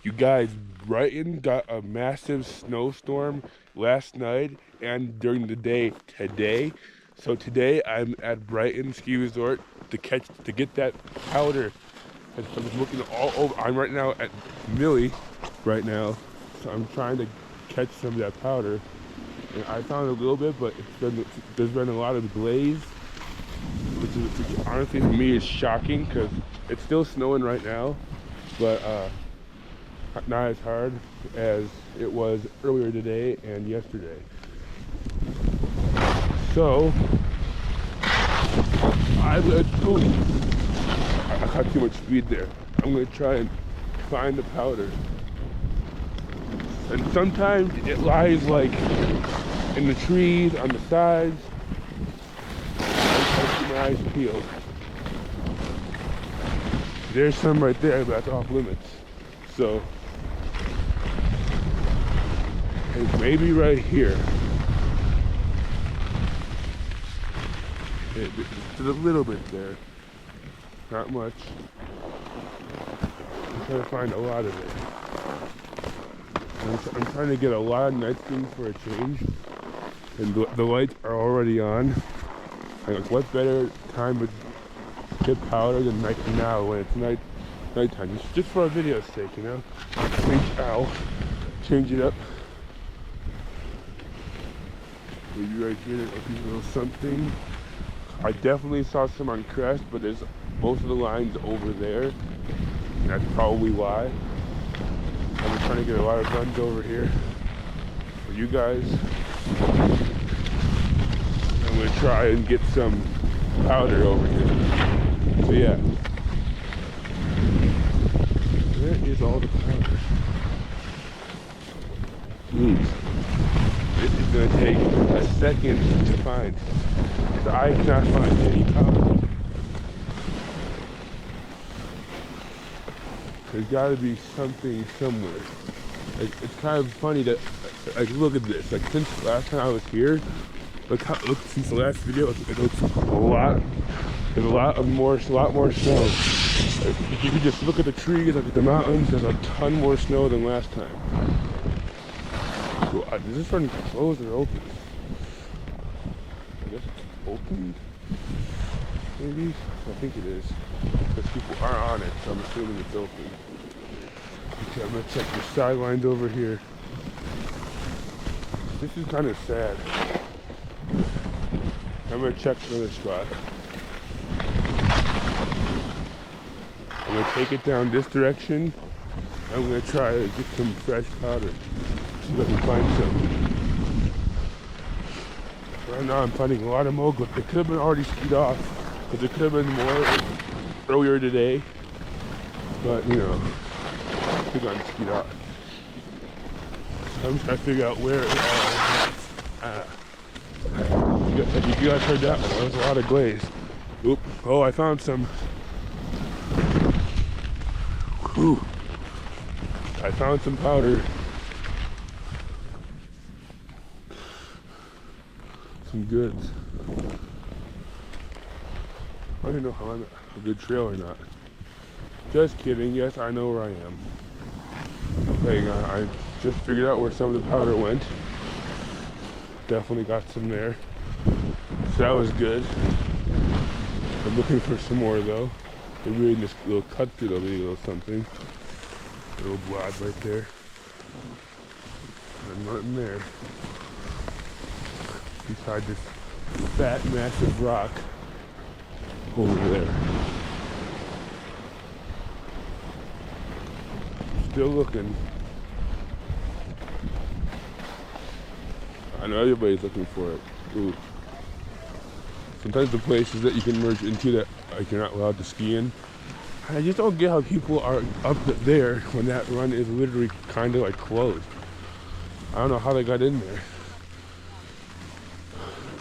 You guys, Brighton got a massive snowstorm last night and during the day today. So today I'm at Brighton Ski Resort to get that powder. And so I'm looking all over. I'm right now at Millie right now. So I'm trying to catch some of that powder. And I found a little bit, but there's been a lot of glaze, which honestly to me is shocking because it's still snowing right now, but not as hard as it was earlier today and yesterday. So I got too much speed there. I'm gonna try and find the powder. And sometimes it lies like in the trees, on the sides. I keep my eyes peeled. There's some right there, but that's off limits. So it's maybe right here. There's a little bit there, not much. I'm trying to find a lot of it. I'm trying to get a lot of night things for a change, and the lights are already on. Like, what better time to get powder than now when it's nighttime? Just for a video's sake, you know. Change it up. Maybe right here, there'll be a little something. I definitely saw some on Crest, but there's most of the lines over there. And that's probably why. I'm trying to get a lot of runs over here for you guys. I'm gonna try and get some powder over here. So yeah. Where is all the powder? This is gonna take a second to find. So I cannot find any powder. There's gotta be something somewhere. It's kind of funny that, like, look at this. Like, since last time I was here, look since the last video, it looks there's a lot more snow. If you could just look at the trees, look at the mountains, there's a ton more snow than last time. So, is this one closed or open? I guess it's open, maybe? I think it is. Because people aren't on it, so I'm assuming it's open. Okay, I'm gonna check the sidelines over here. This is kind of sad. I'm gonna check another spot. I'm gonna take it down this direction. I'm gonna try to get some fresh powder. See if I can find some. Right now I'm finding a lot of mogul. It could have been already skied off, because it could have been more earlier today. But you know, it could have gotten skied off. I'm just trying to figure out where it all. You guys heard that one? That was a lot of glaze. Oop! Oh, I found some. Whew. I found some powder. Some goods. I don't know how I'm a good trail or not. Just kidding. Yes, I know where I am. Okay, I just figured out where some of the powder went. Definitely got some there. So that was good. I'm looking for some more though. Maybe in this little cut through there'll be a little something. A little blob right there. And nothing there. Beside this fat, massive rock over there. Still looking. I know everybody's looking for it. Ooh. Sometimes the places that you can merge into that like you're not allowed to ski in. I just don't get how people are up there when that run is literally kind of like closed. I don't know how they got in there.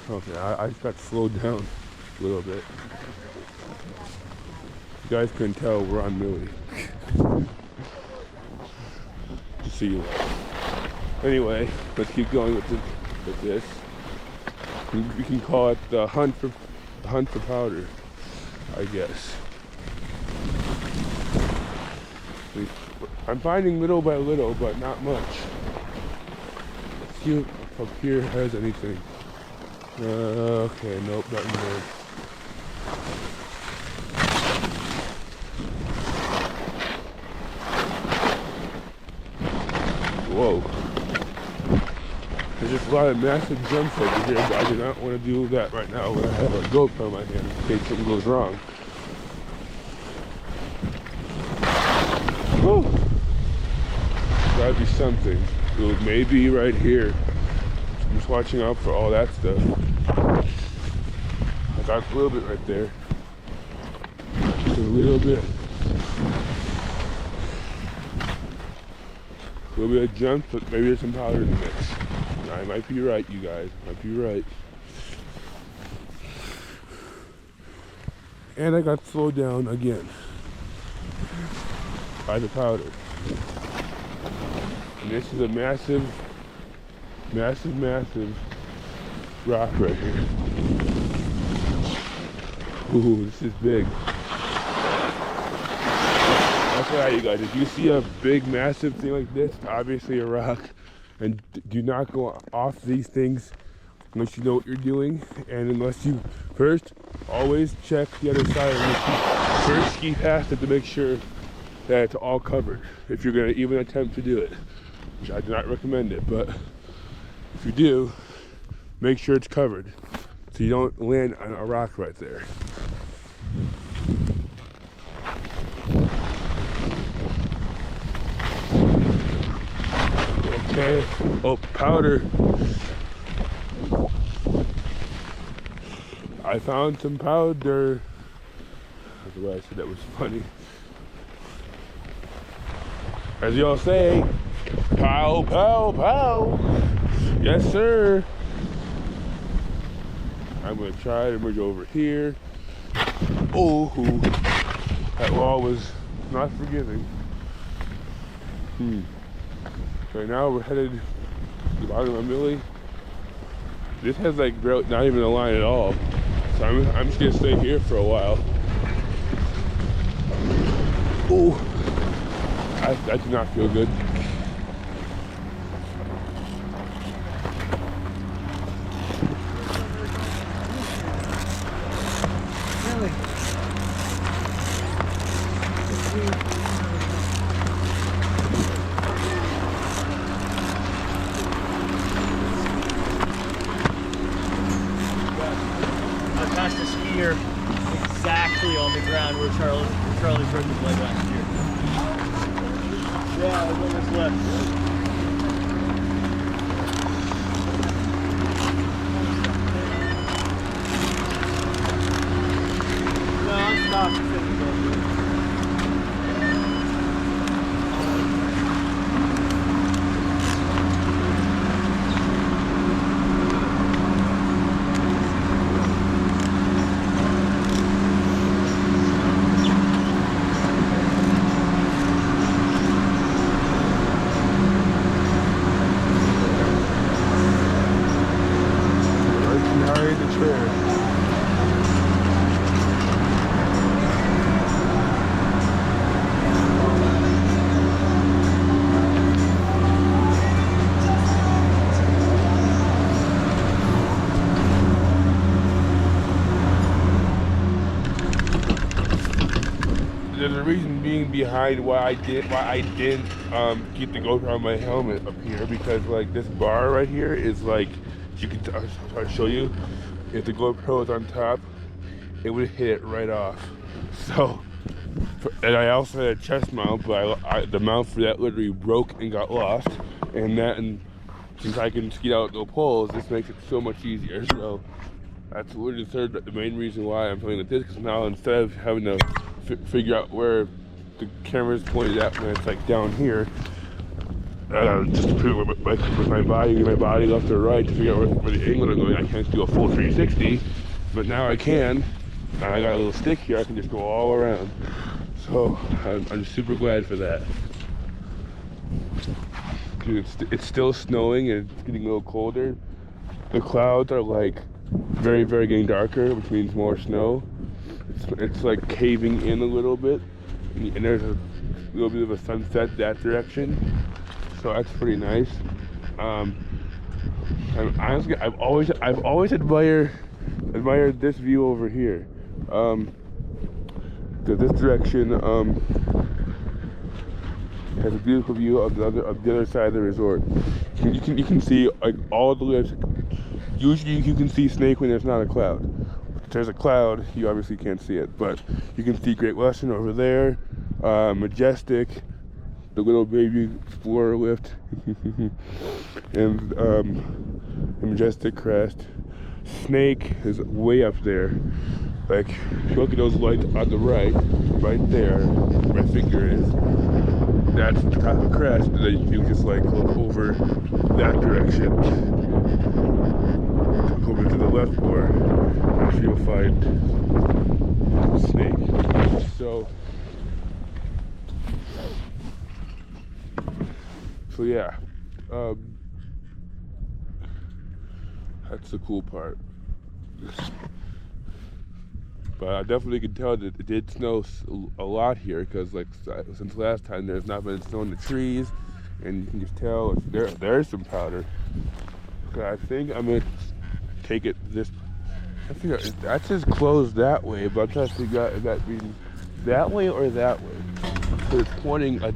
Okay, I just got slowed down a little bit. You guys couldn't tell we're on Millie. See you later. Anyway, let's keep going with this. We can call it the hunt for powder, I guess. I'm finding little by little, but not much. Let's see if up here has anything. Okay, nope, nothing there. Whoa. There's just a lot of massive jumps over here, but I do not want to do that right now when I have a GoPro in my hand in case something goes wrong. Whew. Gotta be something. It may be right here. I'm just watching out for all that stuff. I got a little bit right there. Just a little bit. A little bit of jump, but maybe there's some powder in the mix. I might be right, you guys. Might be right. And I got slowed down again by the powder. And this is a massive, massive, massive rock right here. Ooh, this is big. That's right, you guys. If you see a big, massive thing like this, it's obviously a rock. And do not go off these things unless you know what you're doing. And unless you first, always check the other side. First ski past it to make sure that it's all covered. If you're going to even attempt to do it. Which I do not recommend it. But if you do, make sure it's covered. So you don't land on a rock right there. Okay. Oh, powder. I found some powder. That's why I said that was funny. As y'all say, pow, pow, pow. Yes, sir. I'm gonna try to merge over here. Oh, that wall was not forgiving. So now we're headed to the bottom of Millie. This has like not even a line at all. So I'm just gonna stay here for a while. Ooh, that did not feel good. Exactly on the ground where Charlie broke his leg last year. Yeah, there's almost left. No, I'm stopped. There's a reason being behind why I didn't keep the GoPro on my helmet up here, because like this bar right here is like, you can I'll show you, if the GoPro is on top, it would hit it right off. So, and I also had a chest mount, but the mount for that literally broke and got lost, and since I can ski out no poles, this makes it so much easier. So that's literally the main reason why I'm playing with this, because now instead of having to figure out where the camera's pointed at when it's like down here, just to prove it with my body left or right to figure out where the angle is going. I can't do a full 360, but now I can. And I got a little stick here, I can just go all around. So I'm super glad for that. Dude, it's still snowing and it's getting a little colder. The clouds are like very, very getting darker, which means more snow. It's like caving in a little bit, and there's little bit of a sunset that direction, so that's pretty nice. And honestly, I've always admired this view over here. This direction has a beautiful view of the other side of the resort. You can see like all the lifts. Usually you can see Snake when there's not a cloud. If there's a cloud, you obviously can't see it, but you can see Great Western over there, Majestic, the little baby Explorer lift, and Majestic Crest. Snake is way up there. Like, if you look at those lights on the right there, where my finger is, that's the top of Crest, and then you can just like look over that direction, over to the left more, and you'll find Snake. So yeah, that's the cool part. But I definitely can tell that it did snow a lot here, because like since last time there's not been snow in the trees, and you can just tell there's some powder. Okay, I think I'm gonna take it this. I figure that says closed that way, but I'm trying to figure out if that means that way or that way. So it's pointing at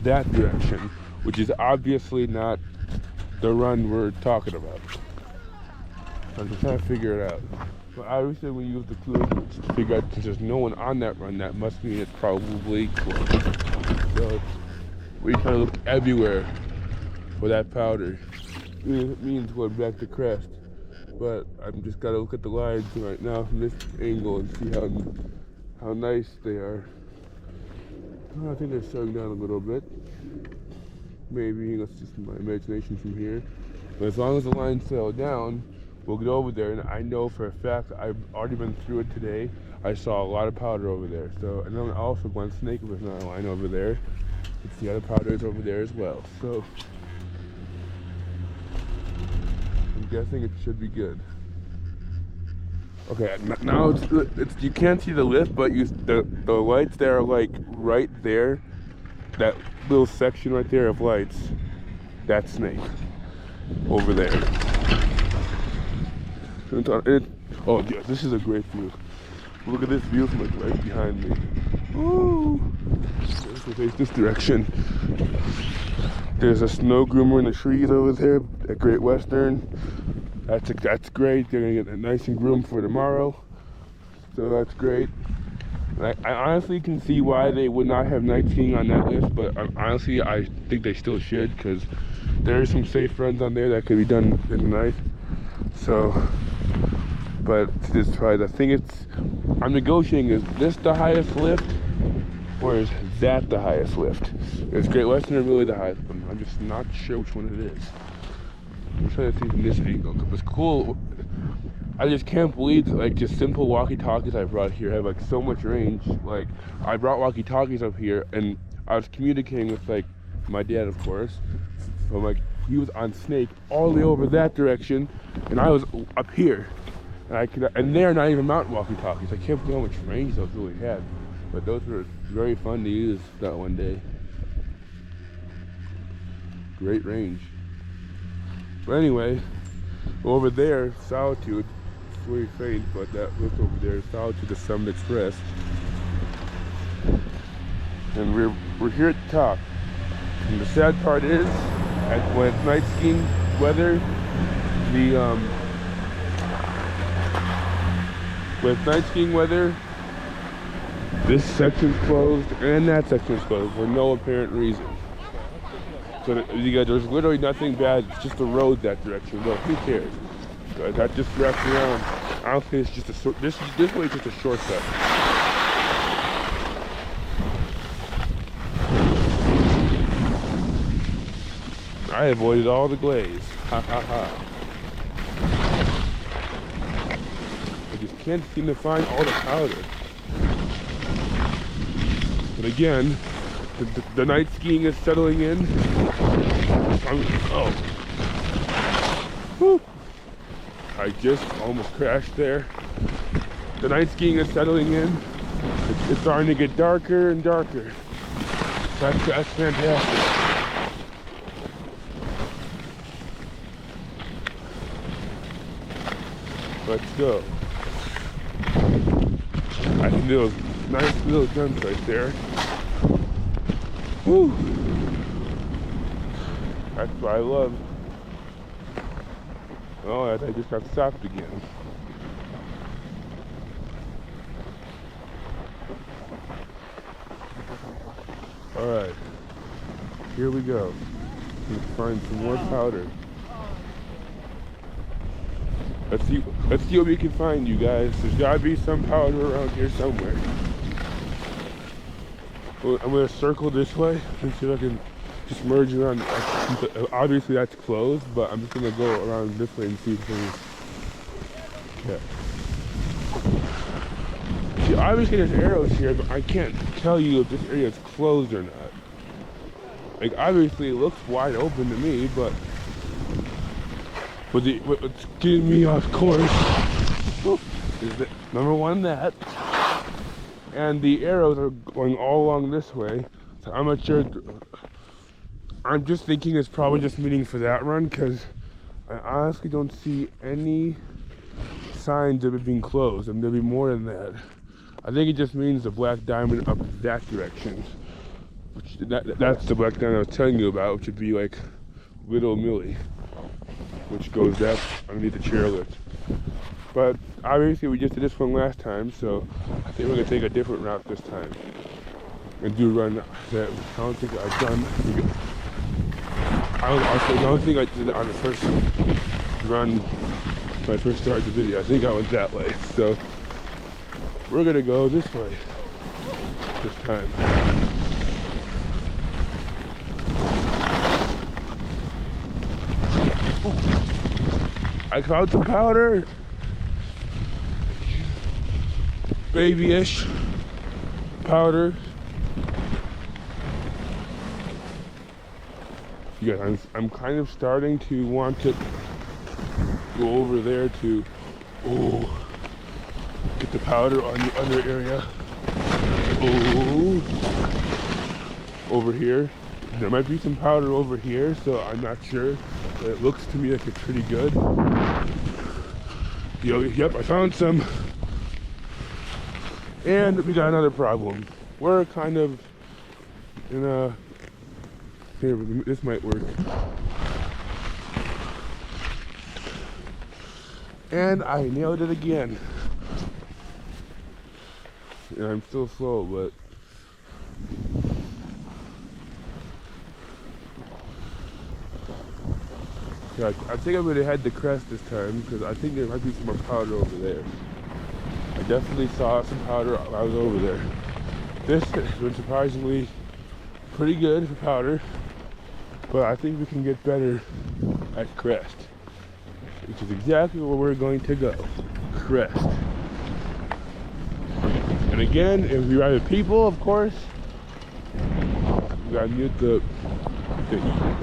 that direction, which is obviously not the run we're talking about. I'm just trying to figure it out. But obviously when you use the coordinates to figure out since there's no one on that run, that must mean it's probably closed. So we kind of look everywhere for that powder. It means going back to Crest. But I'm just gotta look at the lines right now from this angle and see how nice they are. I think they're slowing down a little bit. Maybe that's just my imagination from here. But as long as the lines slow down, we'll get over there. And I know for a fact I've already been through it today. I saw a lot of powder over there. So, and then also when Snake was not a line over there, it's the other powders over there as well. So I'm guessing it should be good. Okay, now it's you can't see the lift, but the lights that are like right there, that little section right there of lights, that's Snake over there. Oh yeah, this is a great view. Look at this view from like right behind me. Ooh, let's face this direction. There's a snow groomer in the trees over there at Great Western. That's great. They're gonna get it nice and groomed for tomorrow, so that's great. I honestly can see why they would not have night skiing on that list, but honestly I think they still should, because there are some safe runs on there that could be done in the night. So, but just try. I think I'm negotiating. Is this the highest lift, or is that the highest lift? Is Great Western really the highest one? I'm just not sure which one it is. I'm trying to see from this angle, because it's cool. I just can't believe that, like, just simple walkie-talkies I brought here have like so much range. Like, I brought walkie-talkies up here, and I was communicating with like my dad, of course. So like he was on Snake all the way over that direction, and I was up here, and they're not even mountain walkie-talkies. I can't believe how much range those really had. But those were very fun to use that one day. Great range. But anyway, over there, Solitude, it's very faint, but that lift over there, Solitude, the Summit Express. And we're here at the top. And the sad part is, when it's night skiing weather, with night skiing weather, this section's closed and that section's closed for no apparent reason. So there's literally nothing bad. It's just the road that direction. Well, who cares? So that just wraps around. I don't think it's just this way is just a shortcut. I avoided all the glaze. Ha ha ha. I just can't seem to find all the powder. But again, the night skiing is settling in. Whew. I just almost crashed there. The night skiing is settling in. It's starting to get darker and darker. That's fantastic. Let's go. I can do those nice little jumps right there. Woo! That's what I love. Oh, I just got stopped again. Alright, here we go. Let's find some more powder. Let's see what we can find, you guys. There's gotta be some powder around here somewhere. Well, I'm gonna circle this way and see if I can just merge around. Obviously that's closed, but I'm just gonna go around this way and see if there's... Yeah. See, obviously there's arrows here, but I can't tell you if this area is closed or not. Like, obviously it looks wide open to me, but what's getting me off course is that, number one, that, and the arrows are going all along this way, so I'm not sure. I'm just thinking it's probably just meaning for that run, because I honestly don't see any signs of it being closed, and there'll be more than that. I think it just means the black diamond up that direction, which that's the black diamond I was telling you about, which would be like Little Millie, which goes up underneath the chairlift. But obviously we just did this one last time, so I think we're gonna take a different route this time and do a run that I don't think I've done. I don't think I did it on the first run when I first started the video. I think I went that way, so we're gonna go this way this time. I found some powder. Babyish powder. Yeah, I'm kind of starting to want to go over there to get the powder on the other area. Over here. There might be some powder over here, so I'm not sure. But it looks to me like it's pretty good. Yep, I found some. And we got another problem. We're kind of in a... Here, this might work. And I nailed it again. And I'm still slow, but... Yeah, I think I'm gonna head to crest this time, because I think there might be some more powder over there. I definitely saw some powder while I was over there. This has been surprisingly pretty good for powder, but I think we can get better at crest, which is exactly where we're going to go. Crest. And again, if we ride with people, of course, we gotta mute the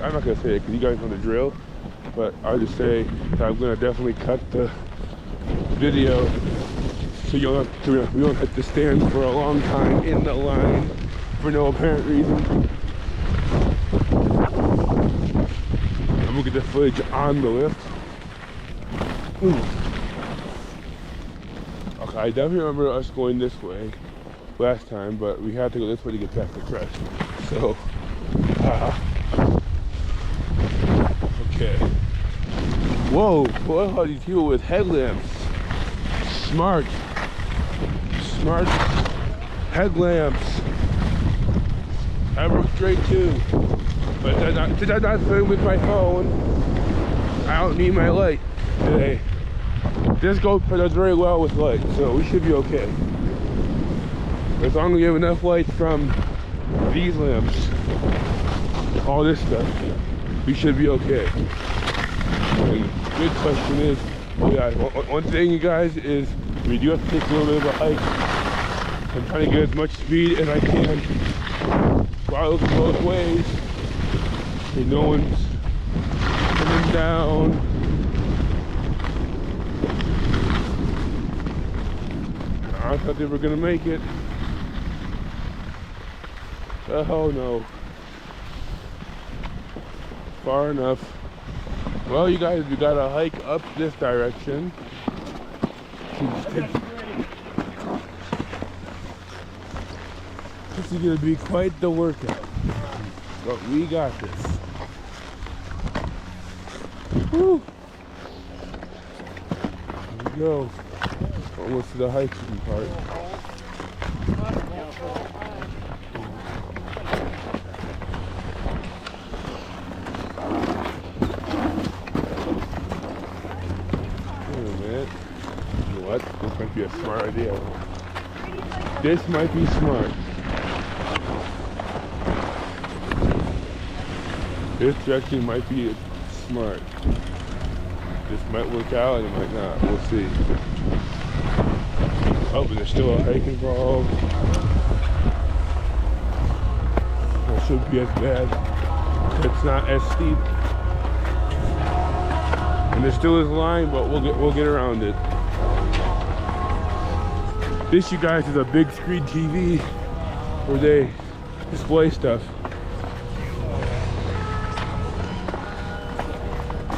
I'm not gonna say it because you guys know the drill, but I'll just say that I'm gonna definitely cut the video so we don't have to stand for a long time in the line for no apparent reason. I'm gonna get the footage on the lift. Okay, I definitely remember us going this way last time, but we had to go this way to get back to crest. So, okay. Whoa, boy, how do you deal with headlamps? Smart headlamps. I work straight too, but since I'm not filming with my phone, I don't need my light today. This GoPro does very well with light, so we should be okay. As long as we have enough light from these lamps, all this stuff, we should be okay. And the good question is, one thing, you guys, is we do have to take a little bit of a hike. I'm trying to get as much speed as I can while looking both ways. And no one's coming down. I thought they were gonna make it. Oh no. Far enough. Well, you guys, we gotta hike up this direction. This is gonna be quite the workout. But we got this. Woo! Here we go. Almost to the hiking part. What? This might be a smart idea. This might be smart. This direction might be smart. This might work out and it might not. We'll see. Oh, but there's still a hike involved. That shouldn't be as bad. It's not as steep. And there still is a line, but we'll get around it. This, you guys, is a big screen TV where they display stuff.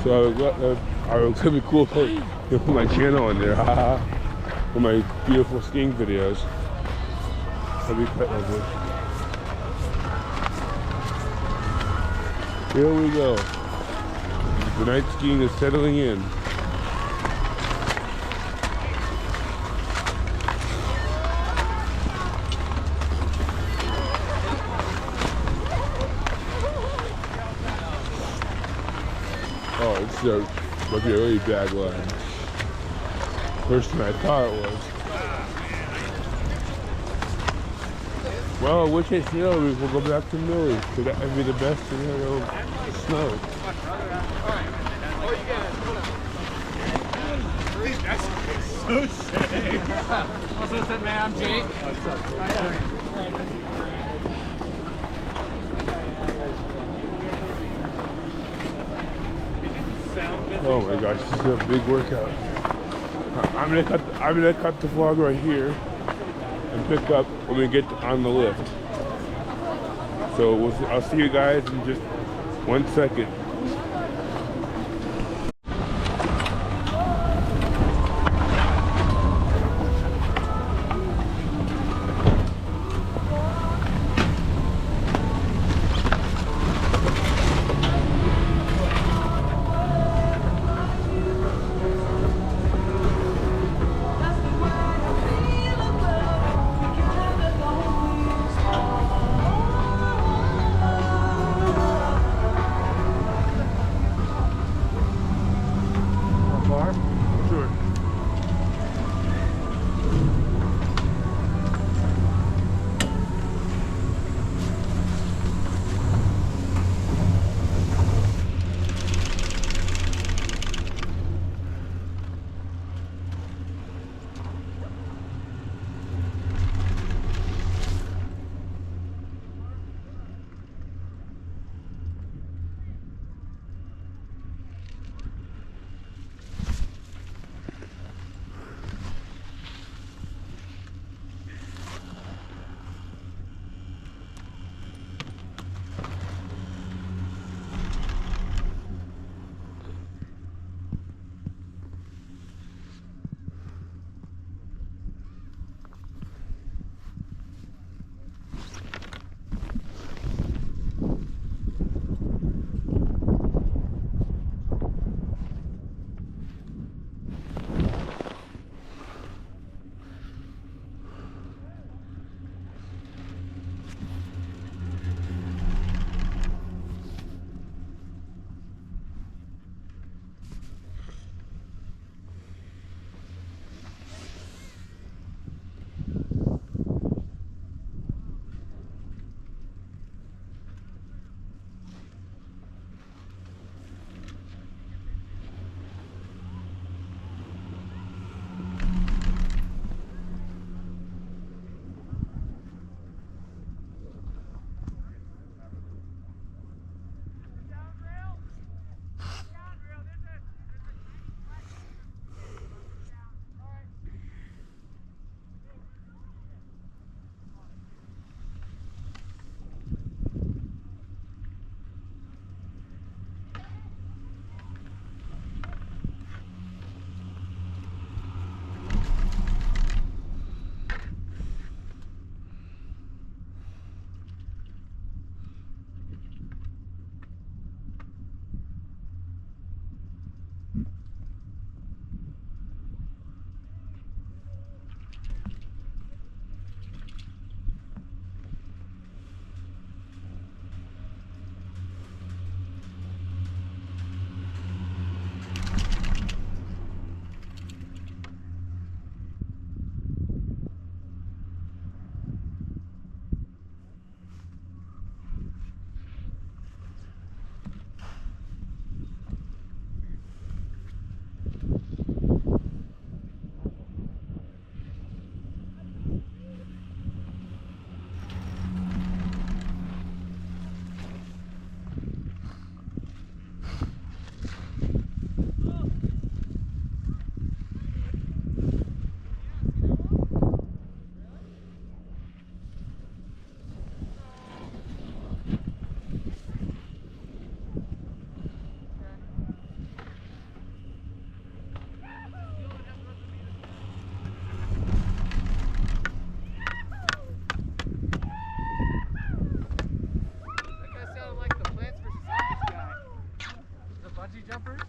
So I was gonna be cool to put my channel on there, haha, for my beautiful skiing videos. That'd be quite lovely. Here we go. The night skiing is settling in. Oh, it's might be a really bad line. Worse than I thought it was. Well, which scenario we'll go back to Millie, so that would be the best scenario. Snow. So sick. What's up, man? I'm Jake. Oh my gosh, this is a big workout. I'm gonna cut the vlog right here and pick up when we get on the lift. So I'll see you guys in just 1 second. jumpers?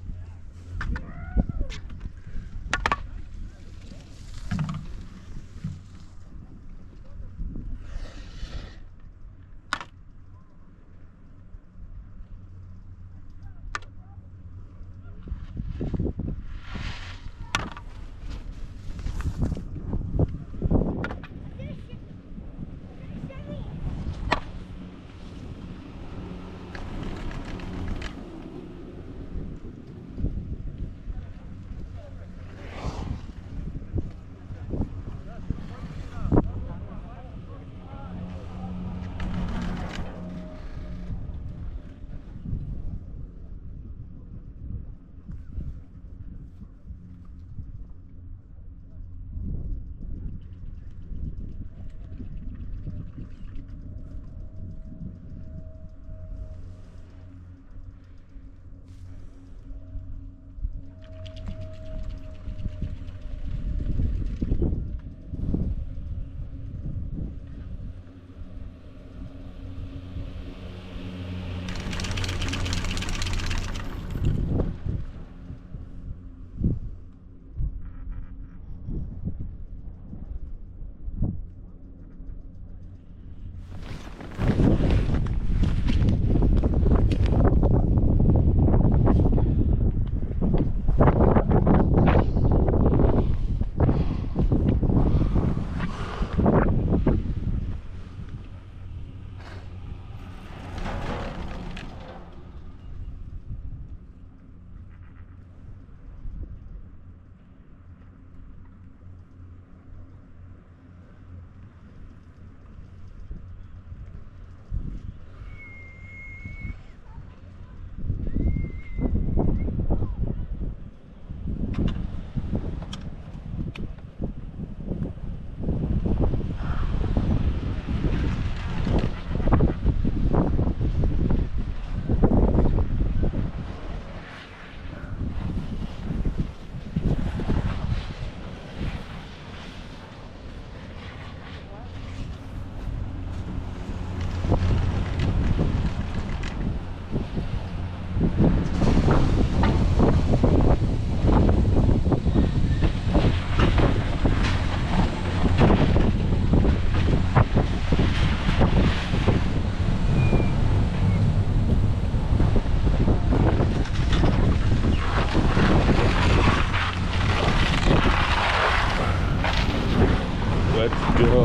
Let's go.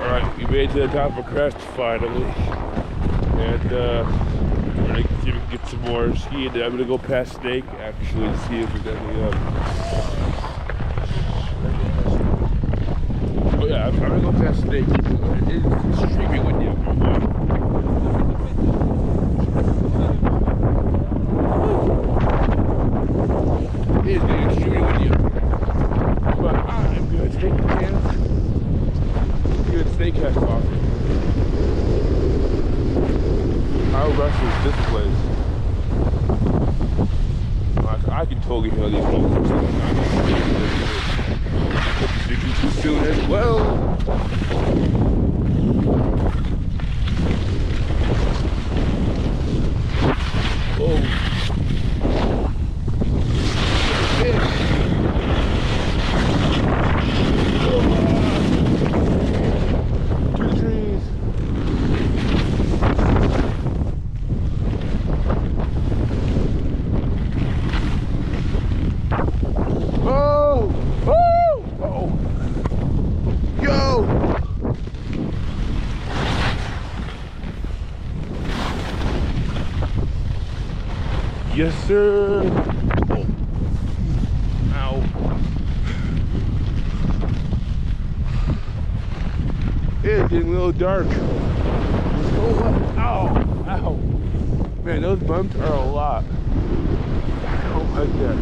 Alright, we made it to the top of a crest finally. And we're gonna see if we can get some more skiing. I'm gonna go past Snake actually and see if there's any oh yeah, I'm gonna go past Snake. It's extremely windy up here. It is getting extremely windy up here. But I'm gonna take a chance. See what Snake has to offer. How rough is this place? I can totally hear these people. Speaking too soon as well. Oh. Yes, sir. Oh. Ow. It's getting a little dark. Oh, ow. Ow. Man, those bumps are a lot. I don't like that.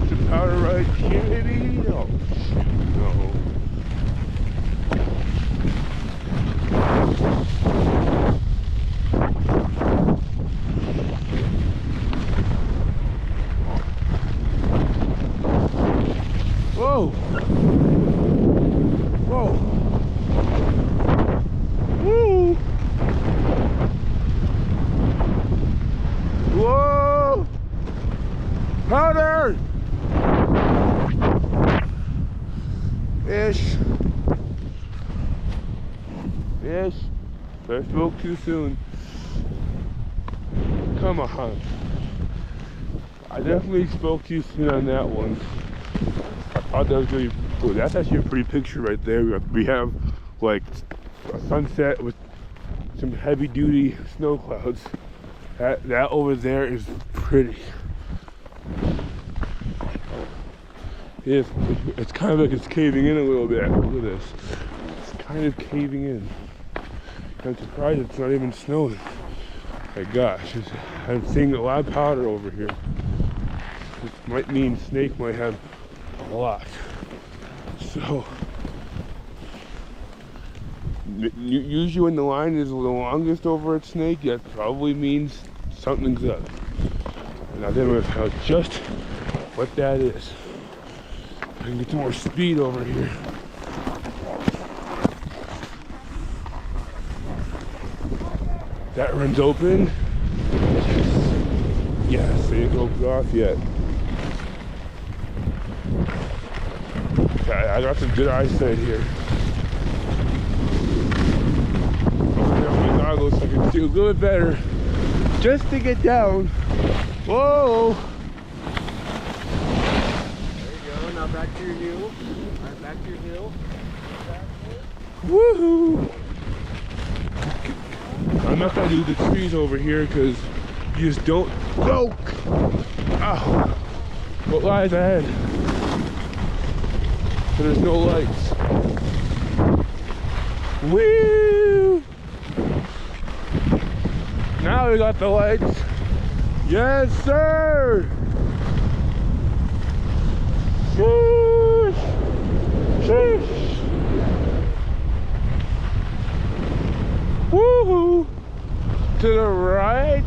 The powder right here, maybe? Oh, shoot, no. Whoa! Whoa! Woo! Fish. I spoke too soon. Come on. I definitely spoke too soon on that one. I thought that was gonna be cool. That's actually a pretty picture right there. We have like a sunset with some heavy duty snow clouds. That over there is pretty. It's kind of like it's caving in a little bit. Look at this. It's kind of caving in. I'm surprised it's not even snowing. My gosh, I'm seeing a lot of powder over here. This might mean Snake might have a lot. So, usually when the line is the longest over at Snake, that probably means something's up. And I didn't know just what that is. I can get some more speed over here. That runs open. Yes, they didn't open off yet. I got some good eyesight here. Open up my goggles so I can see a little bit better. Just to get down. Whoa! There you go. Now back to your heel. Alright, back to your heel. Woohoo! I'm not gonna do the trees over here because you just don't go. Ow! What lies ahead? There's no lights. Woo! Now we got the lights. Yes, sir! Sheesh! Sheesh! Woohoo! To the right.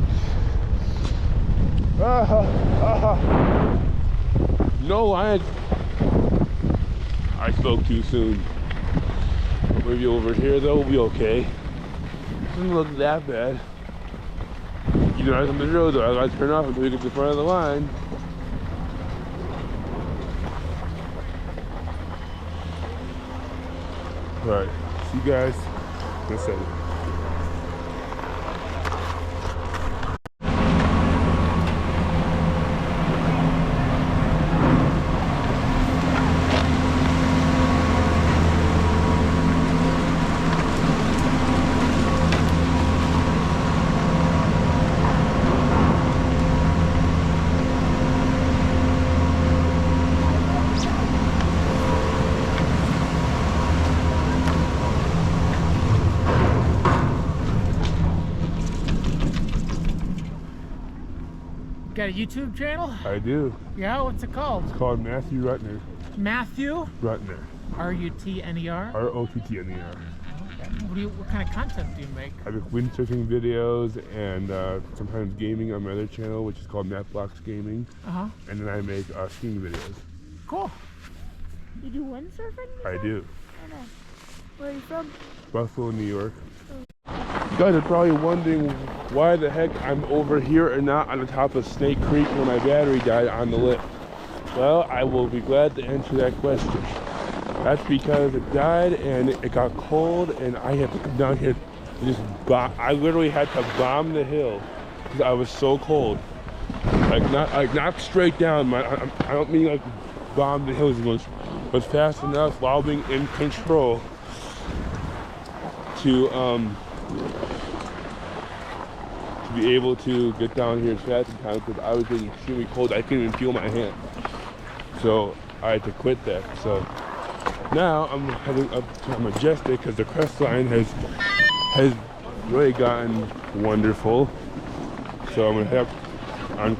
No line. I spoke too soon. Maybe over here though will be okay. Doesn't look that bad. You know, I'm in the road though. I gotta turn off until we get to the front of the line. Alright, see you guys in a second. Got a YouTube channel? I do. Yeah, what's it called? It's called Matthew Rutner. Matthew? Rutner. R-U-T-N-E-R? R-O-T-T-N-E-R. Okay. What kind of content do you make? I make windsurfing videos and sometimes gaming on my other channel, which is called Mattblocks Gaming. Uh-huh. And then I make skiing videos. Cool. You do windsurfing? I do. I know. Where are you from? Buffalo, New York. You guys are probably wondering why the heck I'm over here and not on the top of Snake Creek where my battery died on the lift. Well, I will be glad to answer that question. That's because it died and it got cold and I had to come down here and just I literally had to bomb the hill because I was so cold. Like not straight down. I don't mean like bomb the hills, but fast enough while being in control to be able to get down here as fast as time because I was getting extremely cold. I couldn't even feel my hand. So I had to quit that. So now I'm heading up to Majestic because the crest line has really gotten wonderful. So I'm gonna head up on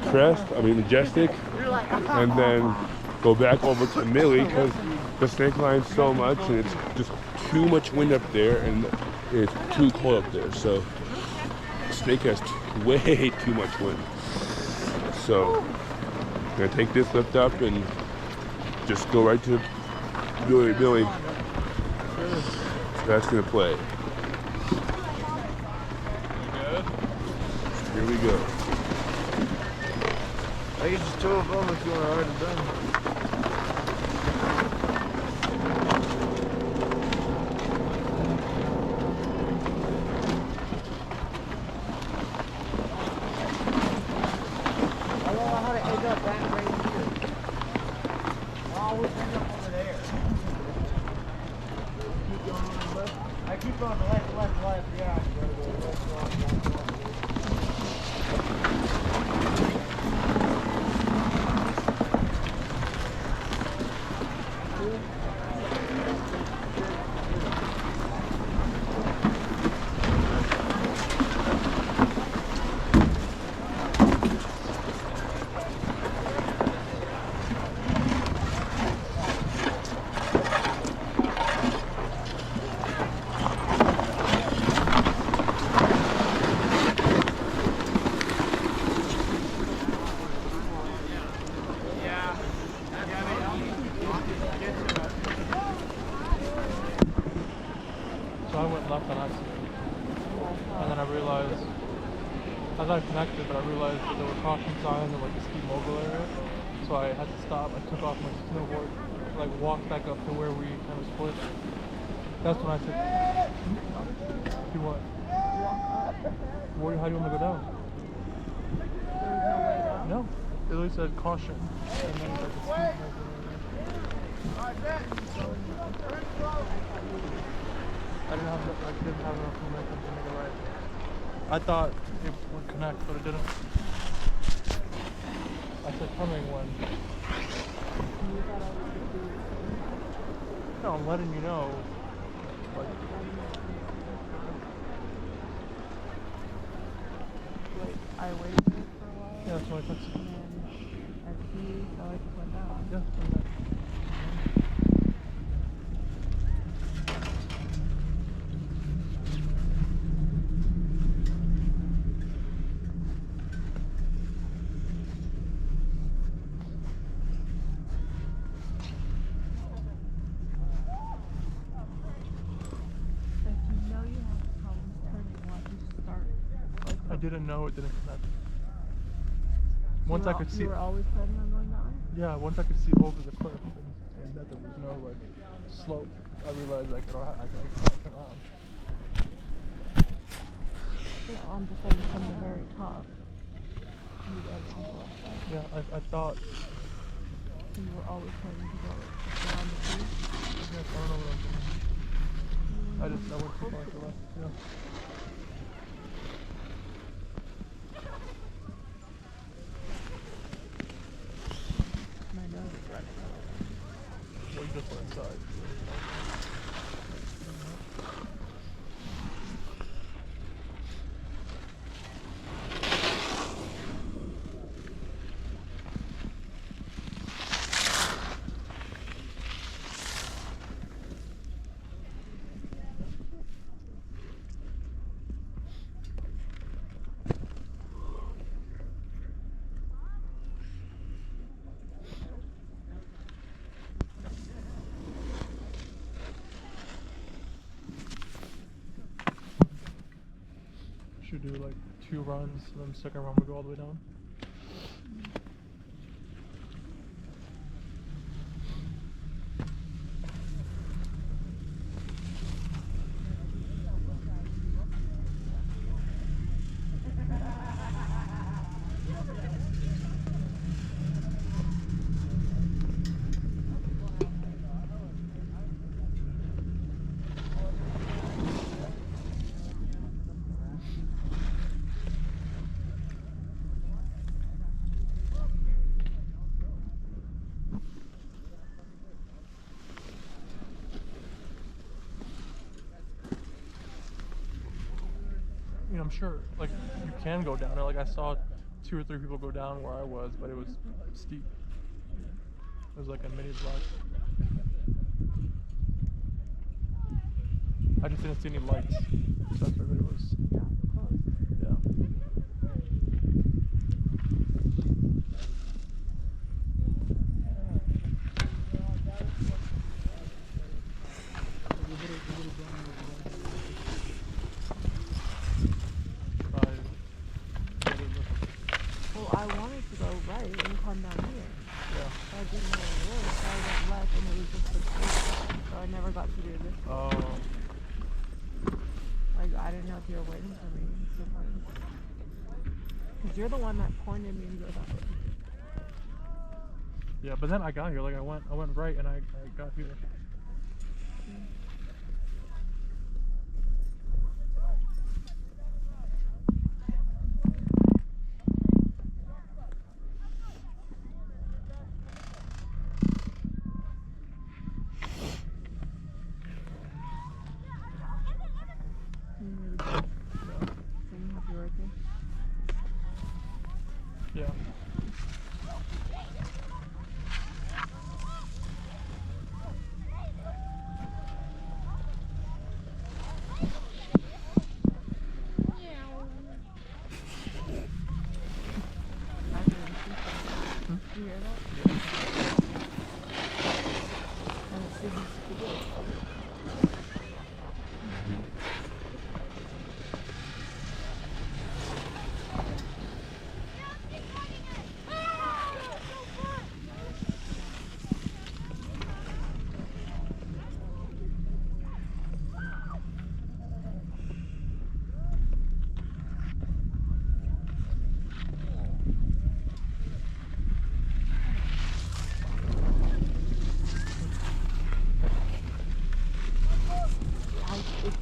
Majestic, and then go back over to Millie because the Snake line's so much and it's just too much wind up there and it's too cold up there. So Snake has way too much wind. So I'm gonna take this lift up and just go right to Billy. So that's gonna play. Here we go. I can just tow a phone if you want to ride it done. So I went left on accident. And then I realized, I thought I connected, but I realized that there were caution signs in like the ski mogul area. So I had to stop. I took off my snowboard, like walked back up to where we kind of split. That's when I said, do what? How do you want me to go down? No. It literally said caution. And then like the ski mogul I didn't have enough momentum to make a right. I thought it would connect, but it didn't. I said coming when. No, I'm letting you know. Like, Wait, I waited for a while. yeah, that's what I texted. And then as he felt like it went down. Yeah, If you know you have problems turning, why don't you start? Like, I didn't know it didn't connect. Once I could see. You were always planning on going that way? Yeah, once I could see over the cliff and that there was no like slope, I realized I can't turn around. Yeah, I'm just saying from the very top. You guys can go up that. Yeah, I thought. You were always planning to go around the tree? Yes, I don't know what I'm doing. I went too far to the left. Yeah. My nose is running. Well, you just went inside. Should do like 2 runs, and then the second run we go all the way down. You know, I'm sure, like, you can go down there. Like, I saw 2 or 3 people go down where I was, but it was steep. It was like a mini block. I just didn't see any lights. So that's what it was. Yeah. Well, I wanted to go right and come down here. Yeah. But I didn't know where it was, so I went left and it was just the street. So I never got to do this. Oh. Like, I didn't know if you were waiting for me. Because you're the one that pointed me to go that way. Yeah, but then I got here. Like, I went right and I got here.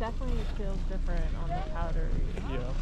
definitely feels different on the powdery. Yeah.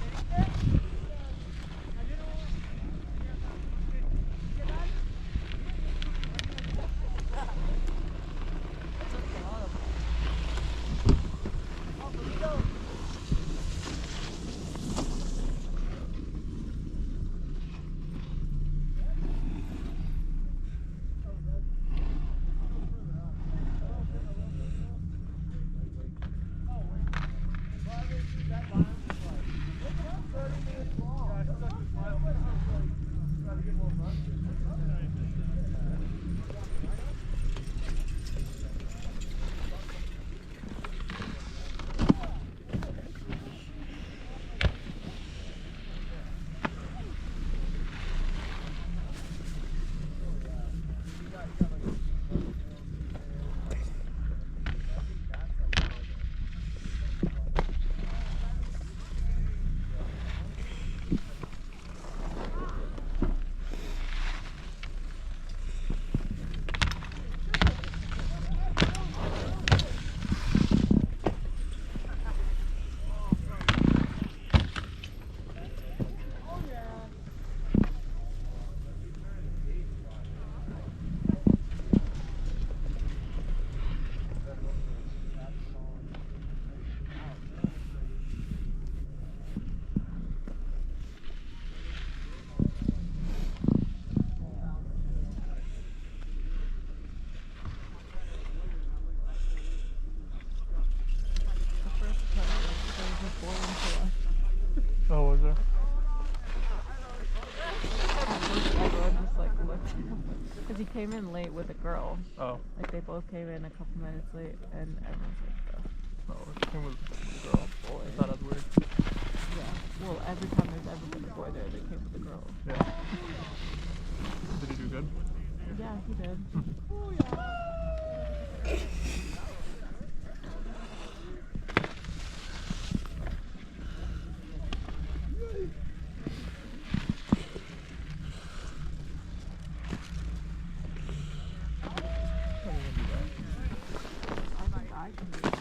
The first part there was a boy into us. Oh, was there? At first, everyone just like looked because he came in late with a girl. Oh. Like they both came in a couple minutes late, and everyone's like, No, it came with the girl. boy. I thought that was weird. Yeah. Well, every time there's ever been a boy there, they came with a girl. Yeah. Did he do good? Yeah, he did. I think I can do that.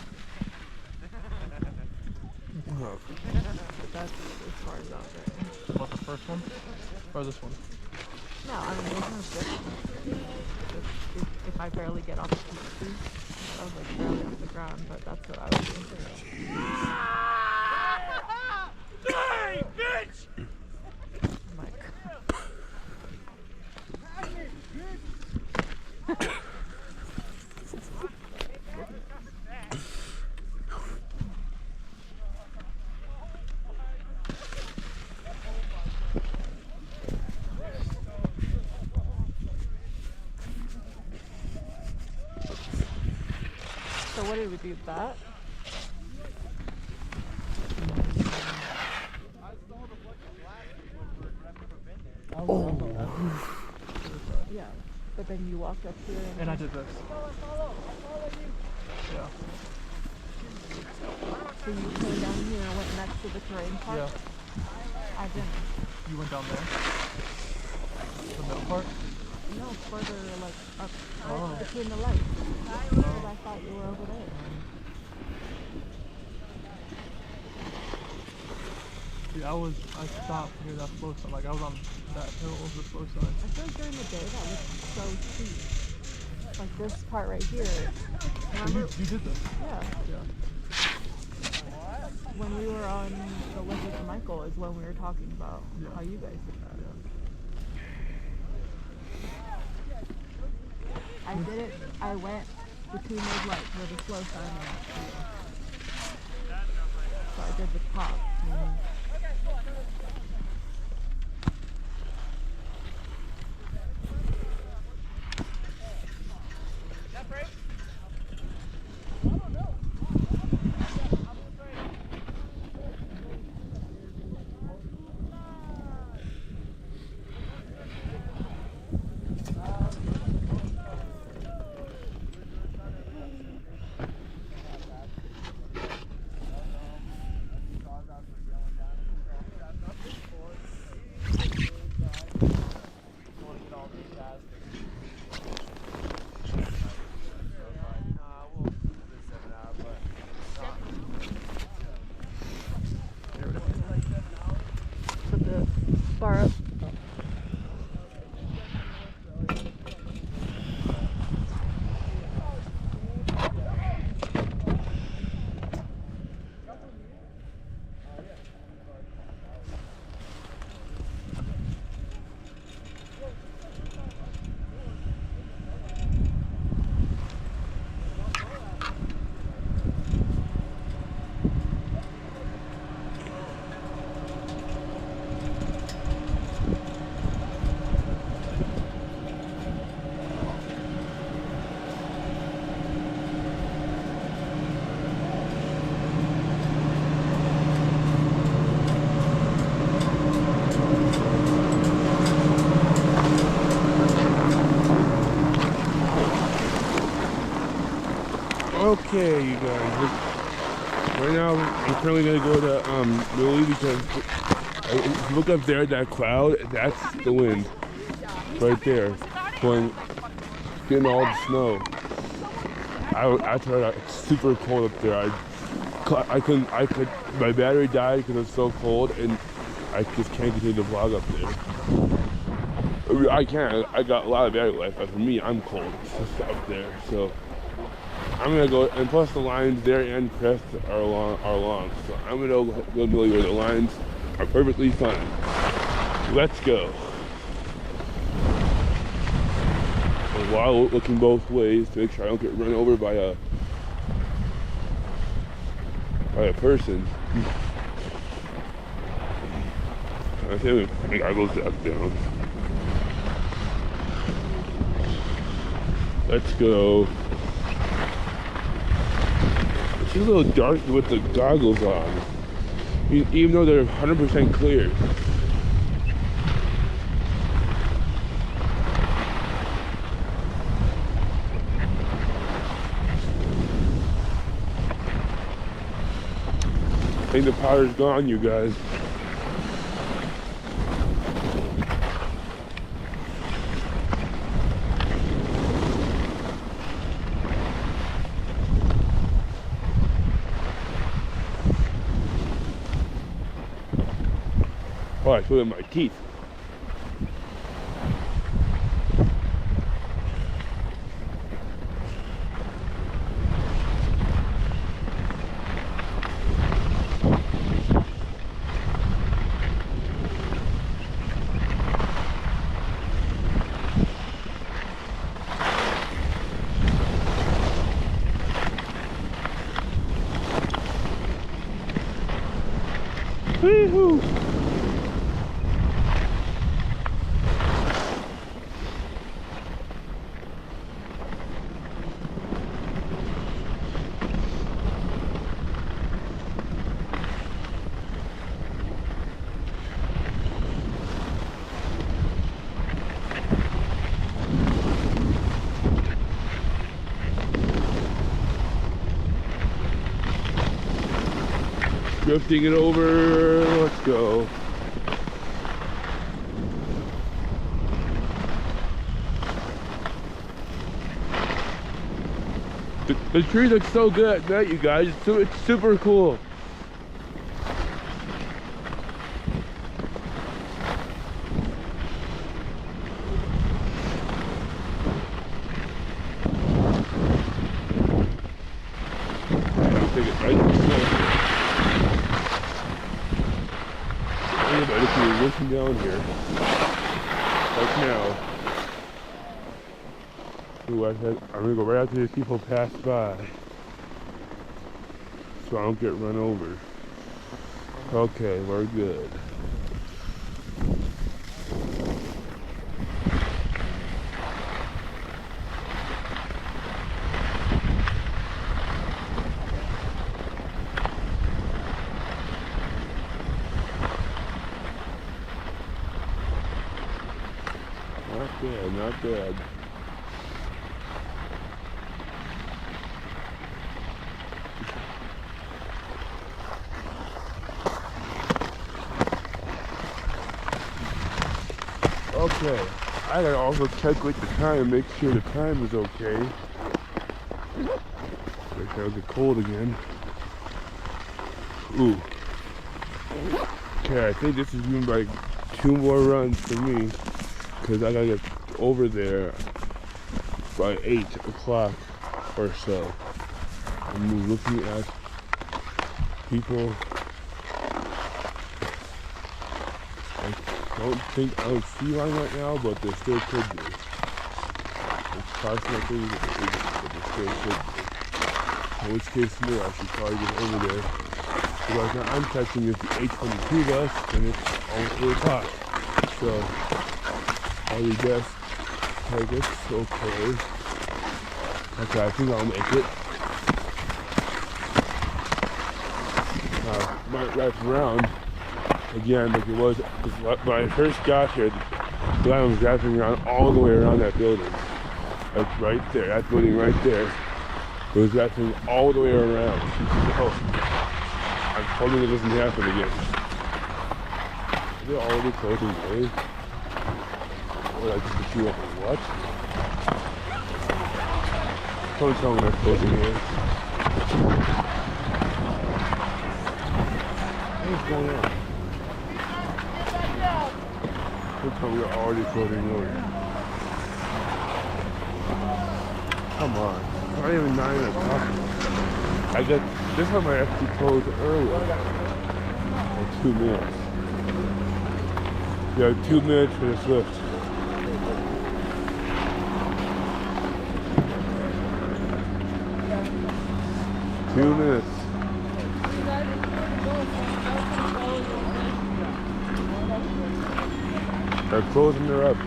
But that's as far as I'll go. About the first one? Or this one? No, I mean, there's no difference. If I barely get off the feet, I was like barely off the ground, but that's what I was doing. Hey, bitch! I'm like, so what did we do? That? Yeah. But then you walked up here And I did this. Yeah. so you came down here and went next to the terrain park? Yeah. I didn't. You went down there? The middle part? No, further like up Oh. between the lights. Because I thought you were over there. See, I stopped near that slow sign. Like I was on that hill of the slow sign. I feel like during the day that was so steep. Like this part right here. So Remember? you did this? Yeah. Yeah. When we were on the lift with Michael is when we were talking about Yeah. how you guys did that. I did it. I went between those lights where the slow sign was. So I did the top. Okay, you guys. Right now, I'm currently gonna go to Lily because if you look up there, that cloud, that's the wind, right there, going, getting all the snow. I tried out. It's super cold up there. My battery died because it's so cold, and I just can't continue to vlog up there. I mean, I can. I got a lot of battery life, but for me, I'm cold. It's just up there, so I'm gonna go. And plus, the lines there and crest are long. So I'm gonna go where the lines are perfectly fine. Let's go. While looking both ways to make sure I don't get run over by a person. I think I gotta go back down. Let's go. It's a little dark with the goggles on, even though they're 100% clear. I think the powder's gone, you guys. Oh, I feel it in my teeth. Woo-hoo! Drifting it over, let's go. The tree looks so good at night, you guys. It's super cool. Take it right to the Everybody can be looking down here right now. Ooh, I'm gonna go right after these people pass by so I don't get run over. Okay, we're good. Not bad, not bad. Okay, I gotta also calculate the time, make sure the time is okay. Make sure I don't get cold again. Ooh. Okay, I think this is doing like 2 more runs for me, because I gotta get over there by 8 o'clock or so. I'm looking at people. I don't see one right now, but there still could be. It's possible but there still could be. In which case, no, I should probably get over there. Because now I'm catching is the 8:22 bus, and it's almost 8 o'clock. So, probably best take it. Okay. Okay, I think I'll make it. Might wrap around again like it was, because when I first got here, the line was wrapping around all the way around that building. Like right there, that building right there. It was wrapping all the way around. So I'm hoping it doesn't happen again. Is it already closing early? Or I just put you up and watch? Don't tell me they're closing early. What's going on? Don't tell me they're already closing early. Come on. It's not even 9 o'clock. I got this one might actually close earlier. Like 2 minutes. You have 2 minutes for this lift. Two minutes. They're closing her up.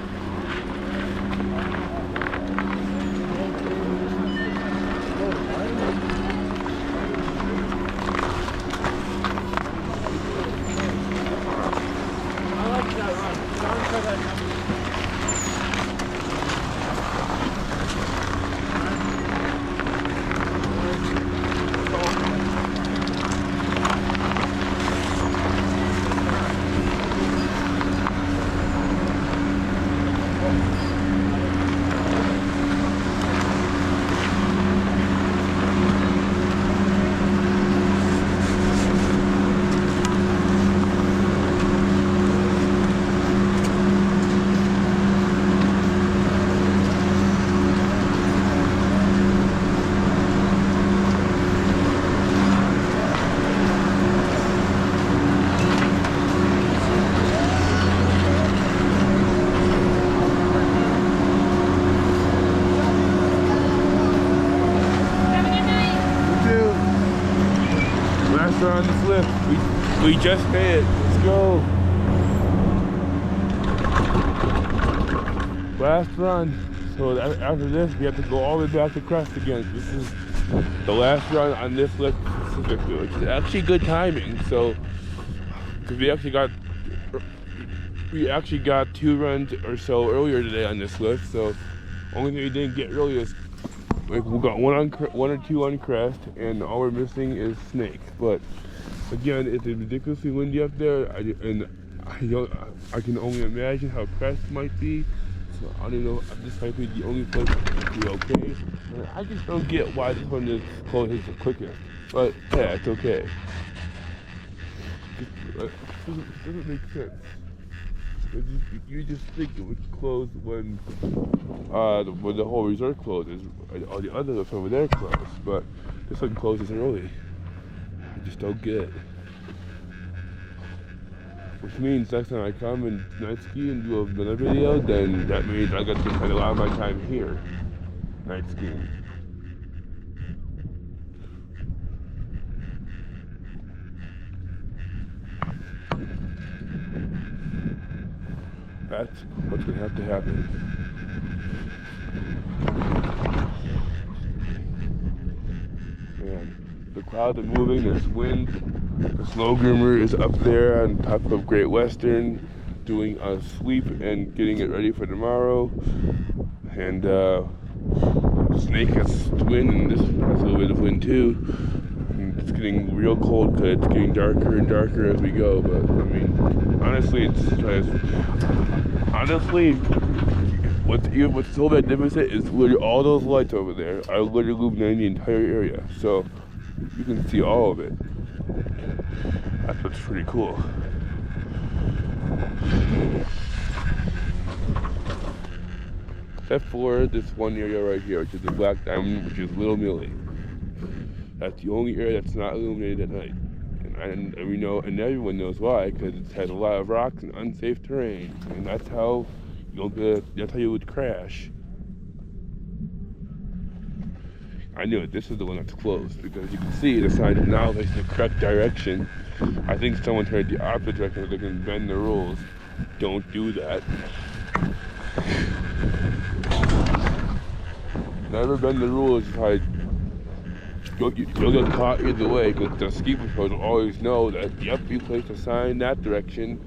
On this lift. We just made it. Let's go. Last run. So after this, we have to go all the way back to Crest again. This is the last run on this lift specifically, which is actually good timing. So, because we actually got 2 runs or so earlier today on this lift. So, only thing we didn't get early is we got one or two on Crest, and all we're missing is Snake. But again, it's ridiculously windy up there, I can only imagine how Crest might be. So I don't know. This might be the only place that will be okay. And I just don't get why this one is closed the quickest. But yeah, it's okay. It doesn't make sense. You just think it would close when the whole resort closes, all the other lifts over there close, but this one closes early. I just don't get it. Which means next time I come and night ski and do another video, then that means I got to spend a lot of my time here, night skiing. That's what's going to have to happen. Man, the clouds are moving, there's wind. The snow groomer is up there on top of Great Western doing a sweep and getting it ready for tomorrow. And Snake has wind, and this has a little bit of wind too. And it's getting real cold because it's getting darker and darker as we go. But I mean, honestly, what's so magnificent is literally all those lights over there are literally illuminating the entire area. So you can see all of it. That's what's pretty cool. Except for this one area right here, which is the Black Diamond, which is Little Millie. That's the only area that's not illuminated at night. And we know, and everyone knows why, because it has a lot of rocks and unsafe terrain. And that's how you would crash. I knew it. This is the one that's closed because you can see the sign is now facing the correct direction. I think someone turned the opposite direction so they can bend the rules. Don't do that. Never bend the rules. You'll get caught either way because the ski patrols will always know that, yep, you placed a sign that direction.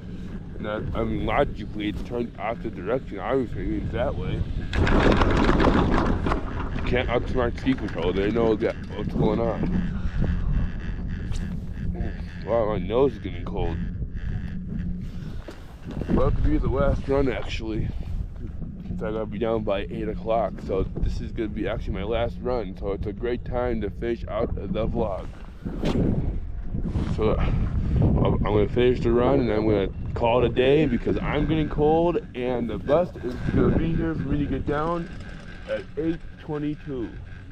And that, I mean, logically, it's turned opposite direction. Obviously, it means that way. can't outsmart ski patrol. They know what's going on. Wow, my nose is getting cold. About to be the last run actually. Since I gotta be down by 8 o'clock. So this is gonna be actually my last run. So it's a great time to finish out the vlog. So I'm gonna finish the run and I'm gonna call it a day because I'm getting cold and the bus is gonna be here for me to get down at 8:22.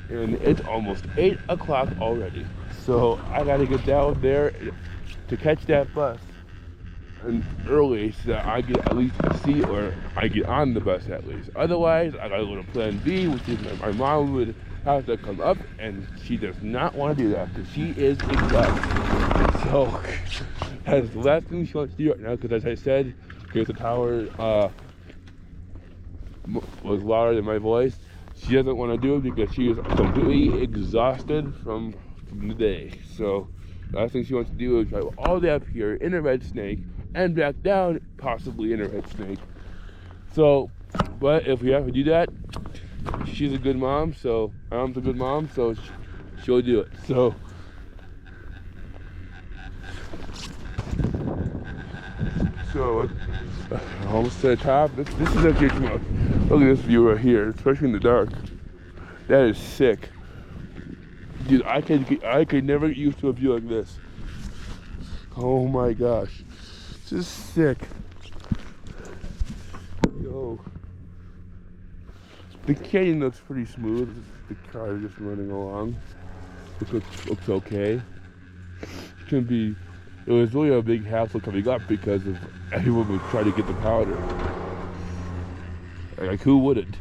And it's almost 8 o'clock already. So I gotta get down there to catch that bus and early so that I get at least a seat or I get on the bus at least. Otherwise, I gotta go to plan B, which is my mom would have to come up and she does not want to do that because she is exhausted. So that's the last thing she wants to do right now because as I said, because the tower was louder than my voice, she doesn't want to do it because she is completely exhausted from the day. So the last thing she wants to do is drive all the way up here in a red snake and back down possibly in a red snake. So, but if we have to do that, she's a good mom, so my mom's a good mom, so she'll do it. So almost to the top. This is actually, look at this view right here, especially in the dark. That is sick. Dude, I could never get used to a view like this. Oh my gosh. This is sick. Yo. The canyon looks pretty smooth. The car is just running along. Which looks okay. It was really a big hassle coming up because of everyone would try to get the powder. Like who wouldn't?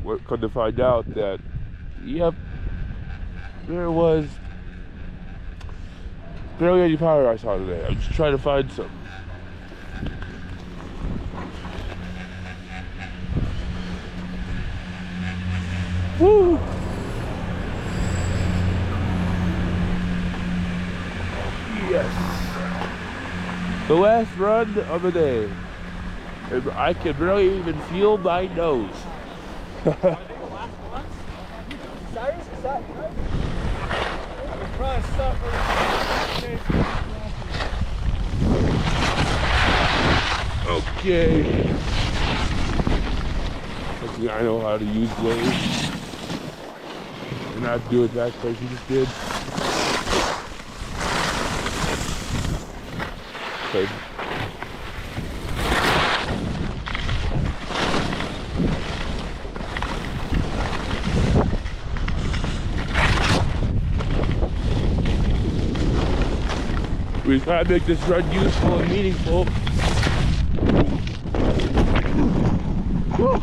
What come to find out that, yep, there was barely any powder I saw today. I'm just trying to find some. Woo! Yes. The last run of the day. And I can barely even feel my nose. Cyrus, is that right? I've been trying to suffer. Okay. Luckily, I know how to use blades. And not do it that way she just did. Okay. We try to make this run useful and meaningful. Woo.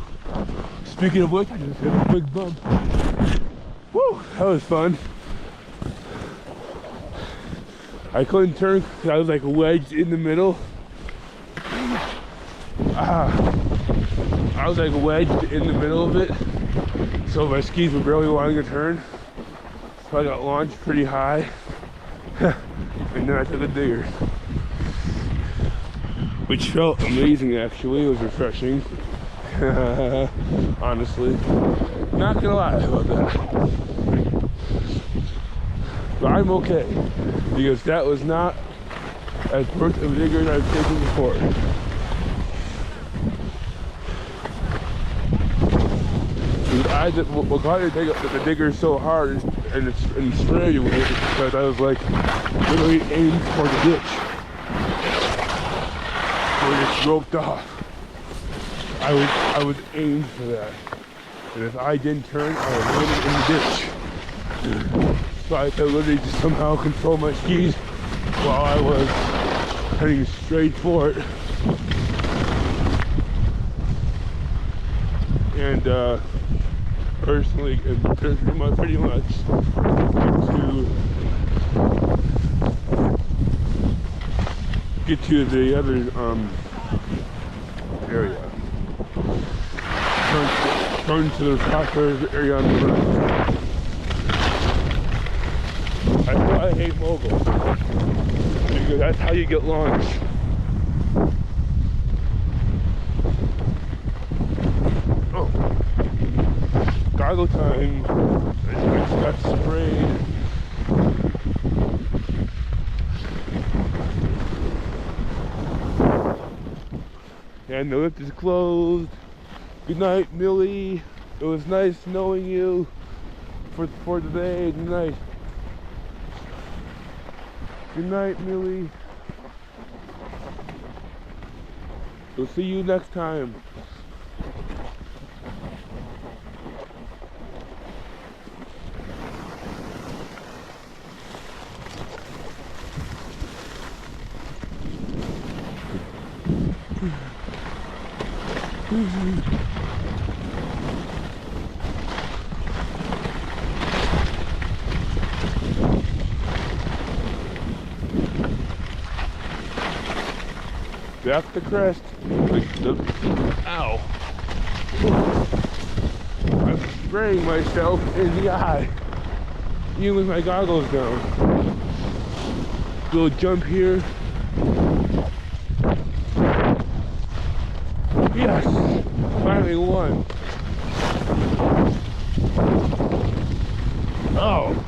Speaking of which, I just hit a big bump. Woo, that was fun. I couldn't turn because I was like wedged in the middle. I was like wedged in the middle of it. So my skis were barely wanting to turn. So I got launched pretty high. And then I took a digger. Which felt amazing actually, it was refreshing. Honestly. Not gonna lie about that. But I'm okay. Because that was not as worth of a digger as I've taken before. What got me to take up the digger so hard and spray you with it because I was like literally aimed for the ditch. Where it's roped off. I was aimed for that. And if I didn't turn, I would have landed in the ditch. So I could literally just somehow control my skis while I was heading straight for it. And personally, pretty much get to the other area. Turn to the proper area on the right. That's why I hate moguls, because that's how you get launched. Oh. goggle time. I just got sprayed. And the lift is closed. Good night, Millie. It was nice knowing you for today. Good night. Good night, Millie. We'll see you next time. That's the crest. Ow. I'm spraying myself in the eye, even with my goggles down. Little jump here. Yes, finally won. Oh.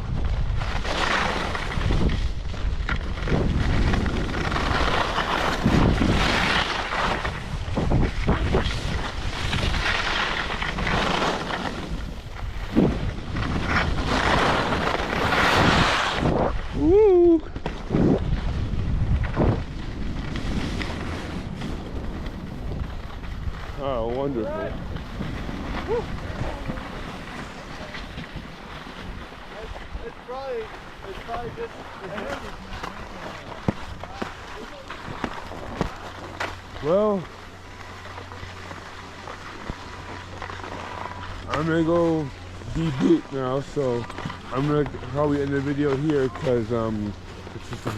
Woo! Oh, wonderful. It's probably just Well, I'm gonna go deboot now, so I'm gonna probably end the video here because it's just a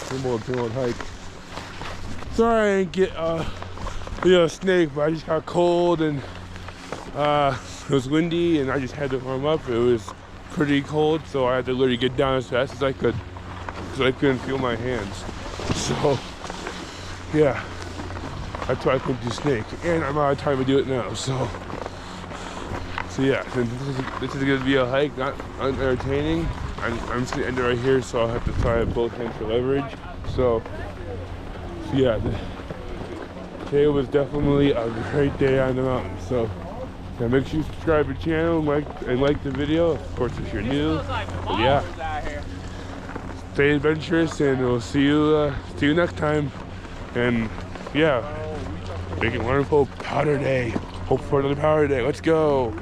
simple hike. Sorry I didn't get a snake, but I just got cold and it was windy and I just had to warm up. It was pretty cold, so I had to literally get down as fast as I could because I couldn't feel my hands. So yeah, that's why I couldn't do snake, and I'm out of time to do it now. So yeah, this is gonna be a hike, not entertaining. I'm just gonna end it right here, so I'll have to try both hands for leverage. So yeah, today was definitely a great day on the mountain. So yeah, make sure you subscribe to the channel and like the video, of course, if you're new. But yeah, stay adventurous, and we'll see you next time. And yeah, make it a wonderful powder day. Hope for another powder day. Let's go.